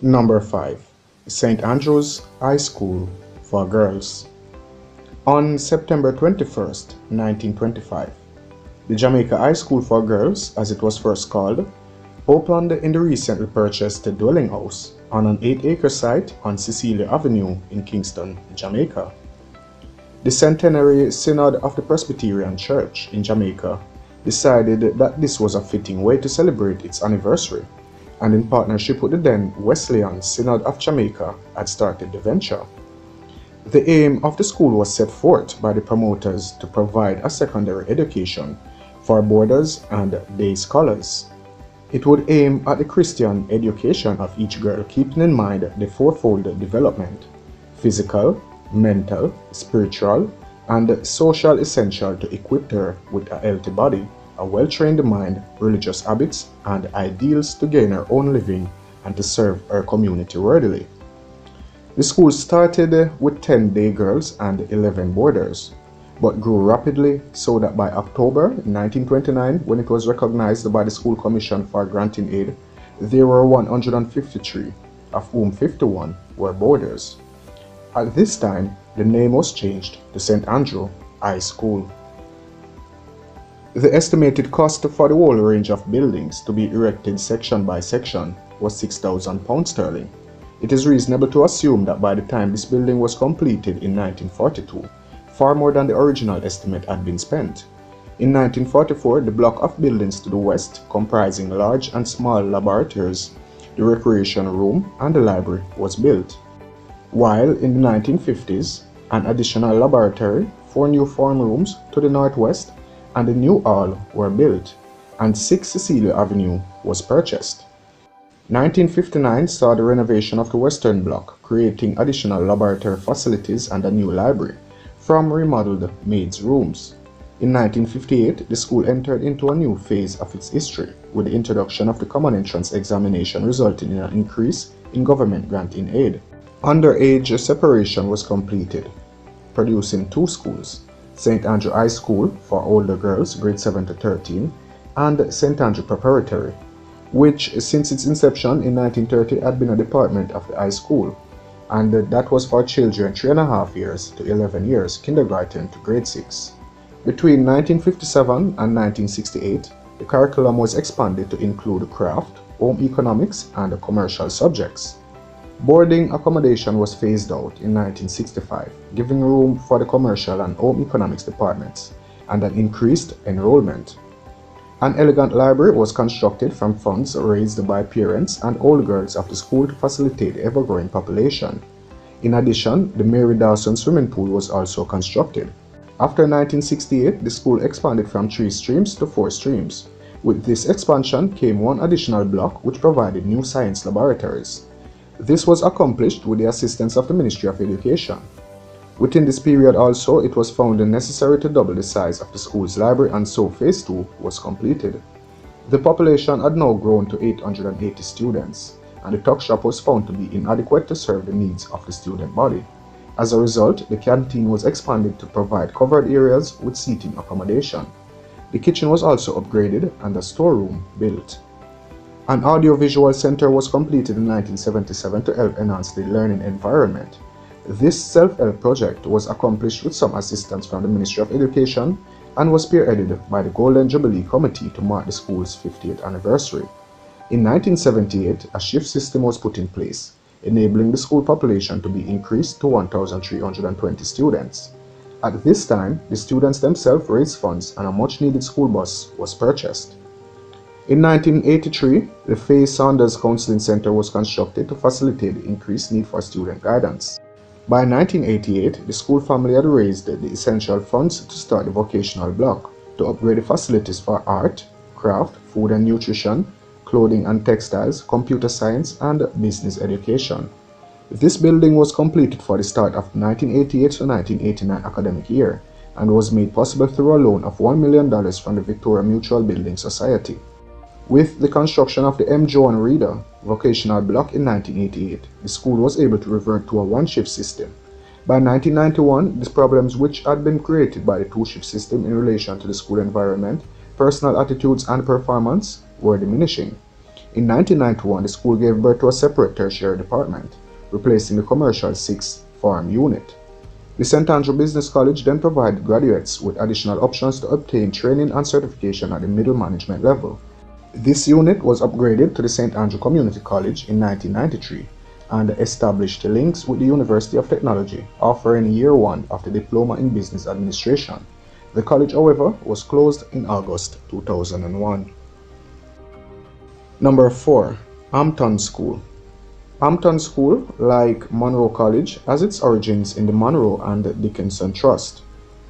Number 5. St. Andrew's High School for Girls. On September 21st, 1925, the Jamaica High School for Girls, as it was first called, opened in the recently purchased dwelling house on an 8-acre site on Cecelio Avenue in Kingston, Jamaica. The Centenary Synod of the Presbyterian Church in Jamaica decided that this was a fitting way to celebrate its anniversary, and in partnership with the then Wesleyan Synod of Jamaica had started the venture. The aim of the school was set forth by the promoters to provide a secondary education for boarders and day scholars. It would aim at the Christian education of each girl, keeping in mind the fourfold development: physical, mental, spiritual, and social, essential to equip her with a healthy body, a well-trained mind, religious habits, and ideals to gain her own living and to serve her community worthily. The school started with 10 day girls and 11 boarders, but grew rapidly so that by October 1929, when it was recognized by the School Commission for granting aid, there were 153, of whom 51 were boarders. At this time, the name was changed to St. Andrew High School. The estimated cost for the whole range of buildings to be erected section by section was £6,000 sterling. It is reasonable to assume that by the time this building was completed in 1942, far more than the original estimate had been spent. In 1944, the block of buildings to the west, comprising large and small laboratories, the recreation room, and the library, was built, while in the 1950s, an additional laboratory, 4 new form rooms to the northwest, and a new hall were built, and 6 Cecelio Avenue was purchased. 1959 saw the renovation of the western block, creating additional laboratory facilities and a new library from remodeled maids' rooms. In 1958, the school entered into a new phase of its history, with the introduction of the common entrance examination, resulting in an increase in government granting aid. Underage separation was completed, producing 2 schools: St. Andrew High School for older girls, grade 7 to 13, and St. Andrew Preparatory, which since its inception in 1930 had been a department of the high school, and that was for children 3.5 years to 11 years, kindergarten to grade 6. Between 1957 and 1968, the curriculum was expanded to include craft, home economics, and commercial subjects. Boarding accommodation was phased out in 1965, giving room for the commercial and home economics departments, and an increased enrollment. An elegant library was constructed from funds raised by parents and old girls of the school to facilitate the ever-growing population. In addition, the Mary Dawson swimming pool was also constructed. After 1968, the school expanded from 3 streams to 4 streams. With this expansion came 1 additional block which provided new science laboratories. This was accomplished with the assistance of the Ministry of Education. Within this period also, it was found necessary to double the size of the school's library, and so Phase 2 was completed. The population had now grown to 880 students, and the tuck shop was found to be inadequate to serve the needs of the student body. As a result, the canteen was expanded to provide covered areas with seating accommodation. The kitchen was also upgraded and a storeroom built. An audiovisual center was completed in 1977 to help enhance the learning environment. This self-help project was accomplished with some assistance from the Ministry of Education and was spearheaded by the Golden Jubilee Committee to mark the school's 50th anniversary. In 1978, a shift system was put in place, enabling the school population to be increased to 1,320 students. At this time, the students themselves raised funds and a much-needed school bus was purchased. In 1983, the Faye Saunders Counseling Center was constructed to facilitate the increased need for student guidance. By 1988, the school family had raised the essential funds to start the vocational block, to upgrade the facilities for art, craft, food and nutrition, clothing and textiles, computer science, and business education. This building was completed for the start of the 1988 to 1989 academic year, and was made possible through a loan of $1 million from the Victoria Mutual Building Society. With the construction of the M. Joan Reader vocational block in 1988, the school was able to revert to a 1-shift system. By 1991, the problems which had been created by the 2-shift system in relation to the school environment, personal attitudes and performance were diminishing. In 1991, the school gave birth to a separate tertiary department, replacing the commercial 6th form unit. The St. Andrew Business College then provided graduates with additional options to obtain training and certification at the middle management level. This unit was upgraded to the St. Andrew Community College in 1993 and established links with the University of Technology, offering year 1 of the Diploma in Business Administration. The college, however, was closed in August 2001. Number 4. Hampton School. Hampton School, like Monroe College, has its origins in the Monroe and Dickinson Trust.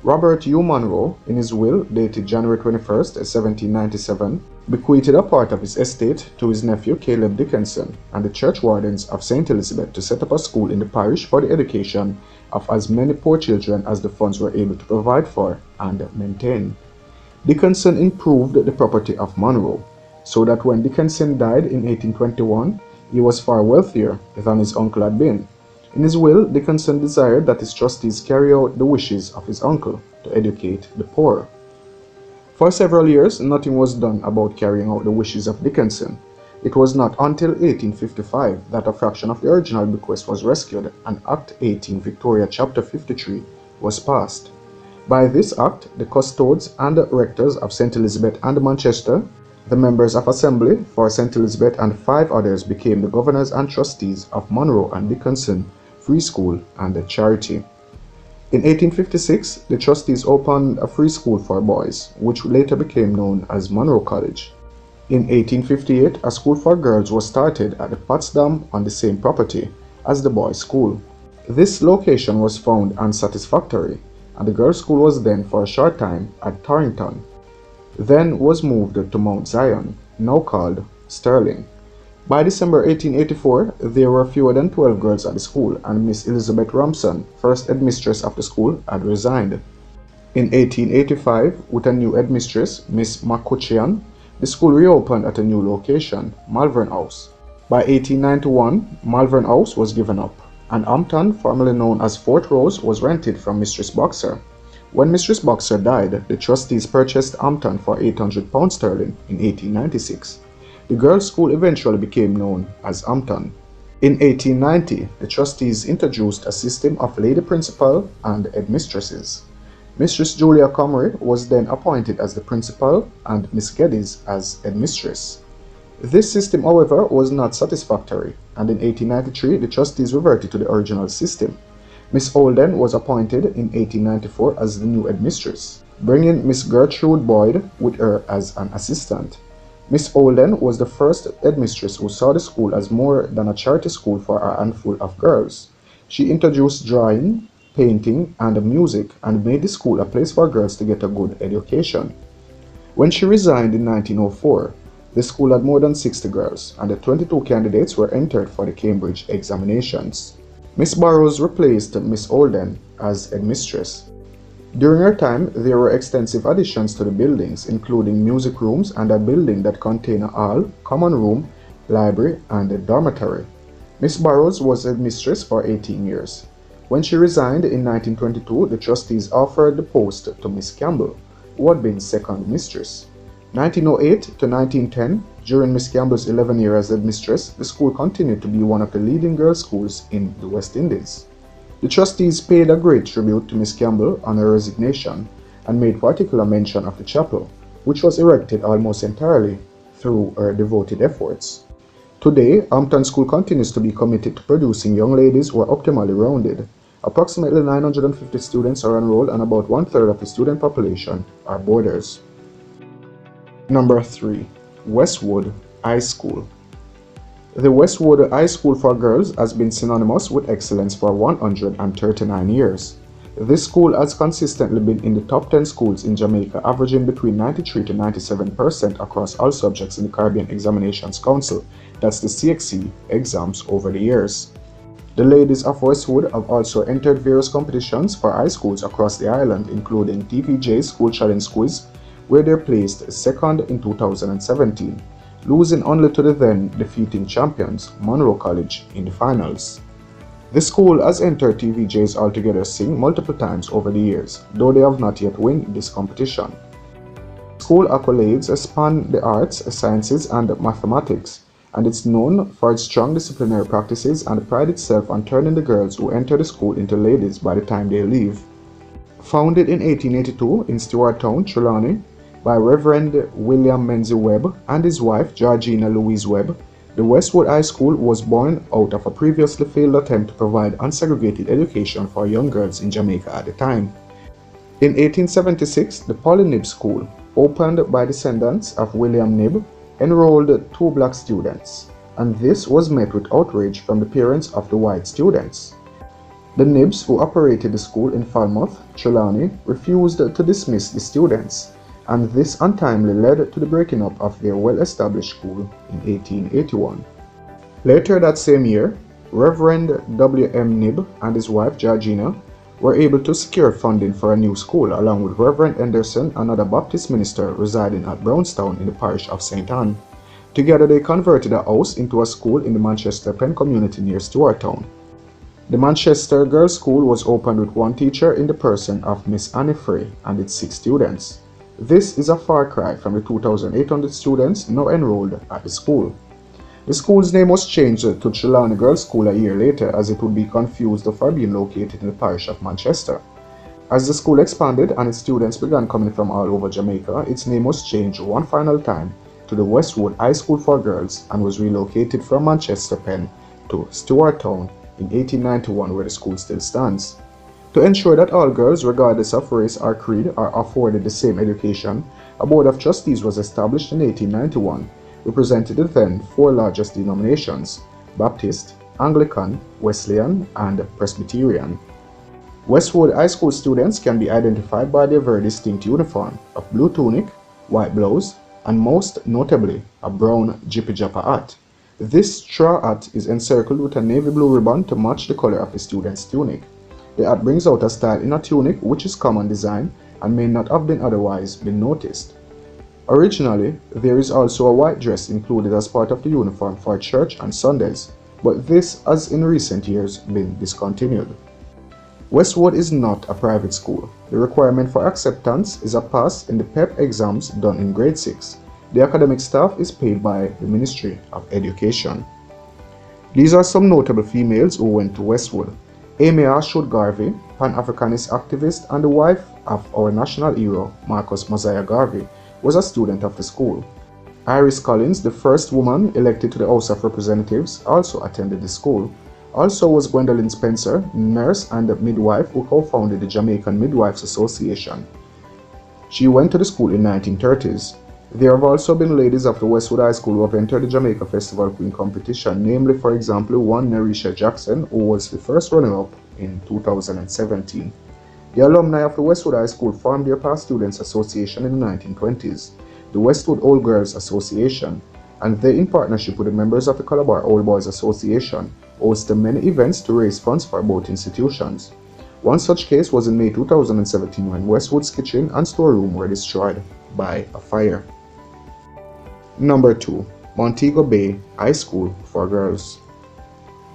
Robert U. Monroe, in his will dated January 21, 1797, bequeathed a part of his estate to his nephew Caleb Dickinson and the church wardens of St. Elizabeth to set up a school in the parish for the education of as many poor children as the funds were able to provide for and maintain. Dickinson improved the property of Monroe, so that when Dickinson died in 1821, he was far wealthier than his uncle had been. In his will, Dickinson desired that his trustees carry out the wishes of his uncle to educate the poor. For several years, nothing was done about carrying out the wishes of Dickinson. It was not until 1855 that a fraction of the original bequest was rescued and Act 18 Victoria Chapter 53 was passed. By this act, the custodes and rectors of St. Elizabeth and Manchester, the members of Assembly for St. Elizabeth and 5 others became the governors and trustees of Monroe and Dickinson Free School and the Charity. In 1856, the trustees opened a free school for boys, which later became known as Monroe College. In 1858, a school for girls was started at the Potsdam on the same property as the boys' school. This location was found unsatisfactory, and the girls' school was then for a short time at Torrington, then was moved to Mount Zion, now called Sterling. By December 1884, there were fewer than 12 girls at the school, and Miss Elizabeth Ramson, first headmistress of the school, had resigned. In 1885, with a new headmistress, Miss McCutcheon, the school reopened at a new location, Malvern House. By 1891, Malvern House was given up, and Hampton, formerly known as Fort Rose, was rented from Mistress Boxer. When Mistress Boxer died, the trustees purchased Hampton for £800 sterling in 1896. The girls' school eventually became known as Hampton. In 1890, the trustees introduced a system of lady principal and headmistresses. Mistress Julia Comrie was then appointed as the principal and Miss Geddes as headmistress. This system, however, was not satisfactory, and in 1893 the trustees reverted to the original system. Miss Holden was appointed in 1894 as the new headmistress, bringing Miss Gertrude Boyd with her as an assistant. Miss Holden was the first headmistress who saw the school as more than a charity school for a handful of girls. She introduced drawing, painting, and music, and made the school a place for girls to get a good education. When she resigned in 1904, the school had more than 60 girls, and the 22 candidates were entered for the Cambridge examinations. Miss Burrows replaced Miss Holden as headmistress. During her time, there were extensive additions to the buildings, including music rooms and a building that contained a hall, common room, library, and a dormitory. Miss Burrows was headmistress for 18 years. When she resigned in 1922, the trustees offered the post to Miss Campbell, who had been second mistress. 1908 to 1910, during Miss Campbell's 11 years as headmistress, the school continued to be one of the leading girls' schools in the West Indies. The trustees paid a great tribute to Miss Campbell on her resignation and made particular mention of the chapel, which was erected almost entirely through her devoted efforts. Today, Hampton School continues to be committed to producing young ladies who are optimally rounded. Approximately 950 students are enrolled, and about 1/3 of the student population are boarders. Number 3. Westwood High School. The Westwood High School for Girls has been synonymous with excellence for 139 years. This school has consistently been in the top 10 schools in Jamaica, averaging between 93 to 97% across all subjects in the Caribbean Examinations Council, that's the CXC, exams over the years. The ladies of Westwood have also entered various competitions for high schools across the island, including TVJ's School Challenge Quiz, where they placed second in 2017. Losing only to the then defeating champions, Monroe College, in the finals. The school has entered TVJ's Altogether Sing multiple times over the years, though they have not yet won this competition. School accolades span the arts, sciences, and mathematics. and it's known for its strong disciplinary practices and pride itself on turning the girls who enter the school into ladies by the time they leave. Founded in 1882 in Stewarttown, Trelawney, by Reverend William Menzies Webb and his wife Georgina Louise Webb, the Westwood High School was born out of a previously failed attempt to provide unsegregated education for young girls in Jamaica at the time. In 1876, the Polly Nib School, opened by descendants of William Nib, enrolled 2 black students, and this was met with outrage from the parents of the white students. The Nibs, who operated the school in Falmouth, Trelawney, refused to dismiss the students, and this untimely led to the breaking up of their well-established school in 1881. Later that same year, Reverend W. M. Nib and his wife Georgina were able to secure funding for a new school along with Reverend Henderson, another Baptist minister residing at Brownstown in the parish of St. Ann. Together they converted a house into a school in the Manchester Pen community near Stewarttown. The Manchester Girls' School was opened with 1 teacher in the person of Miss Annie Frey and its 6 students. This is a far cry from the 2,800 students now enrolled at the school. The school's name was changed to Trelawney Girls' School a year later as it would be confused for being located in the parish of Manchester. As the school expanded and its students began coming from all over Jamaica, its name was changed one final time to the Westwood High School for Girls and was relocated from Manchester Pen to Stewarttown in 1891, where the school still stands. To ensure that all girls, regardless of race or creed, are afforded the same education, a board of trustees was established in 1891, representing the then 4 largest denominations: Baptist, Anglican, Wesleyan, and Presbyterian. Westwood High School students can be identified by their very distinct uniform of blue tunic, white blouse, and most notably, a brown jippy-japper hat. This straw hat is encircled with a navy blue ribbon to match the color of the student's tunic. The hat brings out a style in a tunic which is common design and may not have been otherwise been noticed. Originally, there is also a white dress included as part of the uniform for church and Sundays, but this has in recent years been discontinued. Westwood is not a private school. The requirement for acceptance is a pass in the PEP exams done in grade 6. The academic staff is paid by the Ministry of Education. These are some notable females who went to Westwood. Amy Ashwood Garvey, Pan-Africanist activist and the wife of our national hero, Marcus Mosiah Garvey, was a student of the school. Iris Collins, the first woman elected to the House of Representatives, also attended the school. Also was Gwendolyn Spencer, nurse and midwife who co-founded the Jamaican Midwives Association. She went to the school in the 1930s. There have also been ladies of the Westwood High School who have entered the Jamaica Festival Queen competition, namely, for example, one Nerisha Jackson, who was the first runner-up in 2017. The alumni of the Westwood High School formed their past students association in the 1920s, the Westwood Old Girls Association, and they, in partnership with the members of the Calabar Old Boys Association, hosted many events to raise funds for both institutions. One such case was in May 2017 when Westwood's kitchen and storeroom were destroyed by a fire. Number 2. Montego Bay High School for Girls.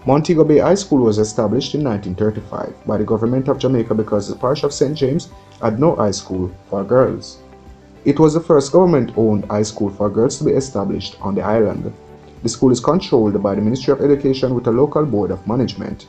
Montego Bay High School was established in 1935 by the government of Jamaica because the parish of St. James had no high school for girls. It was the first government-owned high school for girls to be established on the island. The school is controlled by the Ministry of Education with a local board of management.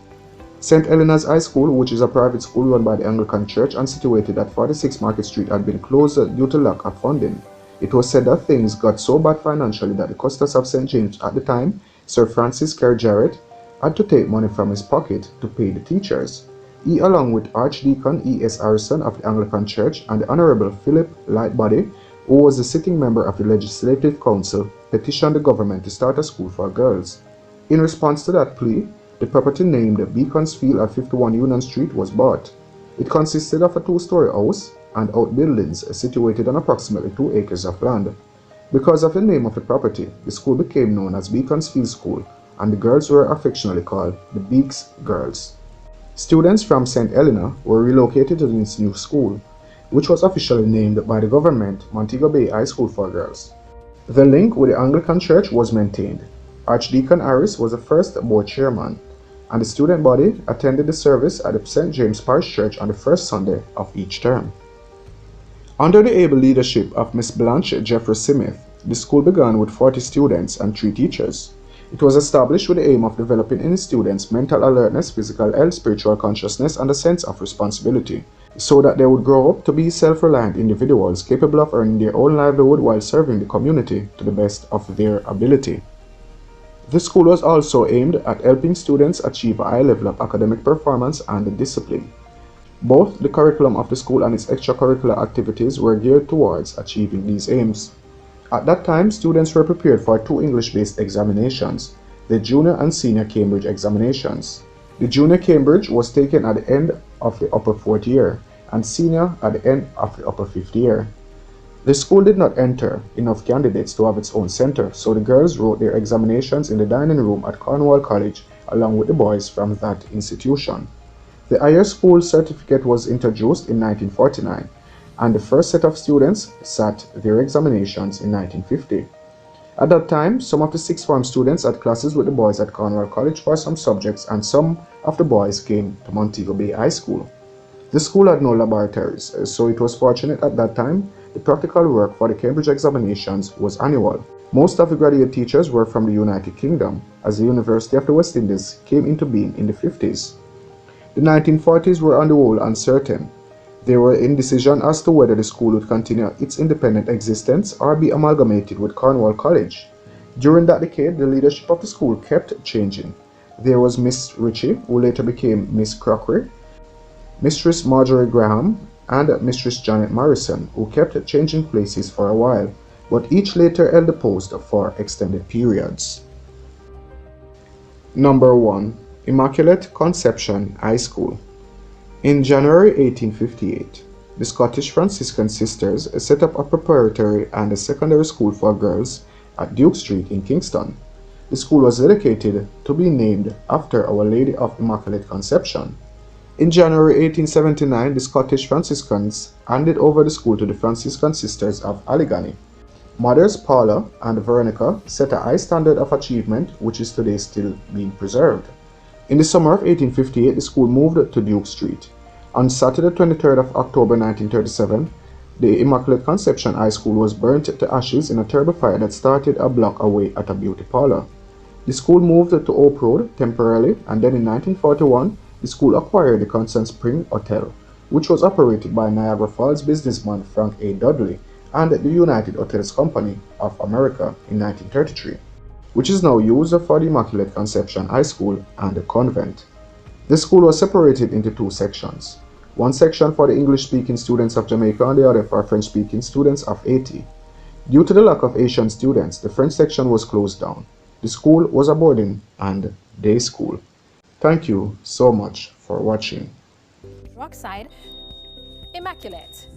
St. Helena's High School, which is a private school run by the Anglican Church and situated at 46 Market Street, had been closed due to lack of funding. It was said that things got so bad financially that the custos of St. James at the time, Sir Francis Kerr Jarrett, had to take money from his pocket to pay the teachers. He, along with Archdeacon E.S. Harrison of the Anglican Church and the Honorable Philip Lightbody, who was a sitting member of the Legislative Council, petitioned the government to start a school for girls. In response to that plea, the property named Beaconsfield at 51 Union Street was bought. It consisted of a 2-story house and outbuildings situated on approximately 2 acres of land. Because of the name of the property, the school became known as Beaconsfield School, and the girls were affectionately called the Beaks Girls. Students from St. Helena were relocated to this new school, which was officially named by the government Montego Bay High School for Girls. The link with the Anglican Church was maintained. Archdeacon Harris was the first board chairman, and the student body attended the service at the St. James Parish Church on the first Sunday of each term. Under the able leadership of Miss Blanche Jeffrey Smith, the school began with 40 students and 3 teachers. It was established with the aim of developing in students mental alertness, physical health, spiritual consciousness, and a sense of responsibility, so that they would grow up to be self-reliant individuals capable of earning their own livelihood while serving the community to the best of their ability. The school was also aimed at helping students achieve a high level of academic performance and discipline. Both the curriculum of the school and its extracurricular activities were geared towards achieving these aims. At that time, students were prepared for two English-based examinations, the Junior and Senior Cambridge examinations. The Junior Cambridge was taken at the end of the upper fourth year, and Senior at the end of the upper fifth year. The school did not enter enough candidates to have its own center, so the girls wrote their examinations in the dining room at Cornwall College along with the boys from that institution. The higher school certificate was introduced in 1949, and the first set of students sat their examinations in 1950. At that time, some of the sixth form students had classes with the boys at Cornwall College for some subjects, and some of the boys came to Montego Bay High School. The school had no laboratories, so it was fortunate at that time the practical work for the Cambridge examinations was annual. Most of the graduate teachers were from the United Kingdom, as the University of the West Indies came into being in the 50s. The 1940s were on the whole uncertain. There were indecision as to whether the school would continue its independent existence or be amalgamated with Cornwall College. During that decade, the leadership of the school kept changing. There was Miss Ritchie, who later became Miss Crockery, Mistress Marjorie Graham, and Mistress Janet Morrison, who kept changing places for a while, but each later held the post for extended periods. Number 1. Immaculate Conception High School. In January 1858, the Scottish Franciscan Sisters set up a preparatory and a secondary school for girls at Duke Street in Kingston. The school was dedicated to be named after Our Lady of Immaculate Conception. In January 1879, the Scottish Franciscans handed over the school to the Franciscan Sisters of Allegheny. Mothers Paula and Veronica set a high standard of achievement which is today still being preserved. In the summer of 1858, the school moved to Duke Street. On Saturday 23rd of October 1937, the Immaculate Conception High School was burnt to ashes in a terrible fire that started a block away at a beauty parlor. The school moved to Oak Road temporarily, and then in 1941, the school acquired the Constant Spring Hotel, which was operated by Niagara Falls businessman Frank A. Dudley and the United Hotels Company of America in 1933, which is now used for the Immaculate Conception High School and the convent. The school was separated into two sections, one section for the English-speaking students of Jamaica and the other for French-speaking students of Haiti. Due to the lack of Asian students, the French section was closed down. The school was a boarding and day school. Thank you so much for watching. Rockside, Immaculate.